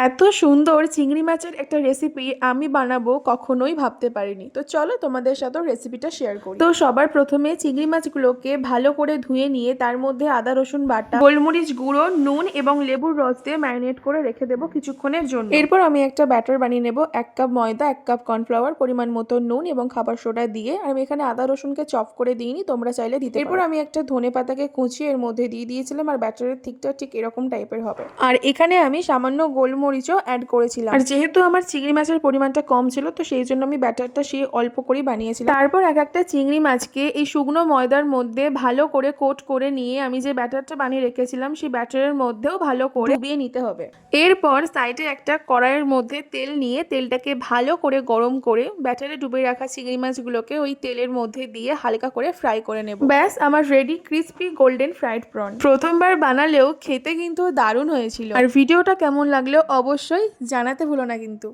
এত সুন্দর চিংড়ি মাছের একটা রেসিপি আমি বানাবো কখনোই ভাবতে পারিনি। তো চলো তোমাদের সাথেও রেসিপিটা শেয়ার করি। তো সবার প্রথমে চিংড়ি মাছগুলোকে ভালো করে ধুয়ে নিয়ে তার মধ্যে আদা রসুন বাটা, গোলমরিচ গুঁড়ো, নুন এবং লেবুর রস দিয়ে ম্যারিনেট করে রেখে দেবো কিছুক্ষণের জন্য। এরপর আমি একটা ব্যাটার বানিয়ে নেব। 1 কাপ ময়দা, 1 কাপ কর্নফ্লাওয়ার, পরিমাণ মতো নুন এবং খাবার সোডা দিয়ে। আর আমি এখানে আদা রসুনকে চপ করে দিইনি, তোমরা চাইলে দিতে পারো। এরপর আমি একটা ধনে পাতাকে কুচিয়ে এর মধ্যে দিয়ে দিয়েছিলাম। আর ব্যাটারের থিকটা ঠিক এরকম টাইপের হবে। আর এখানে আমি সামান্য গোলমরিচও অ্যাড করেছিলাম। আর যেহেতু আমার চিংড়ি মাছের পরিমাণটা কম ছিল, তো সেই জন্য আমি ব্যাটারটা সেই অল্প করেই বানিয়েছিলাম। তারপর এক একটা চিংড়ি মাছকে এই শুকনো ময়দার মধ্যে ভালো করে কোট করে নিয়ে আমি যে ব্যাটারটা বানিয়ে রেখেছিলাম সেই ব্যাটারের মধ্যেও ভালো করে ডুবিয়ে নিতে হবে। এরপর সাইডে একটা কড়াইয়ের মধ্যে তেল নিয়ে তেলটাকে ভালো করে গরম করে ব্যাটারে ডুবে রাখা চিংড়ি মাছগুলোকে ওই তেলের মধ্যে দিয়ে হালকা করে ফ্রাই করে নেব। ব্যাস, আমার ready crispy golden fried prawn. প্রথমবার বানালেও খেতে কিন্তু দারুণ হয়েছিল। আর ভিডিওটা কেমন লাগলো অবশ্যই জানাতে ভুলো না কিন্তু।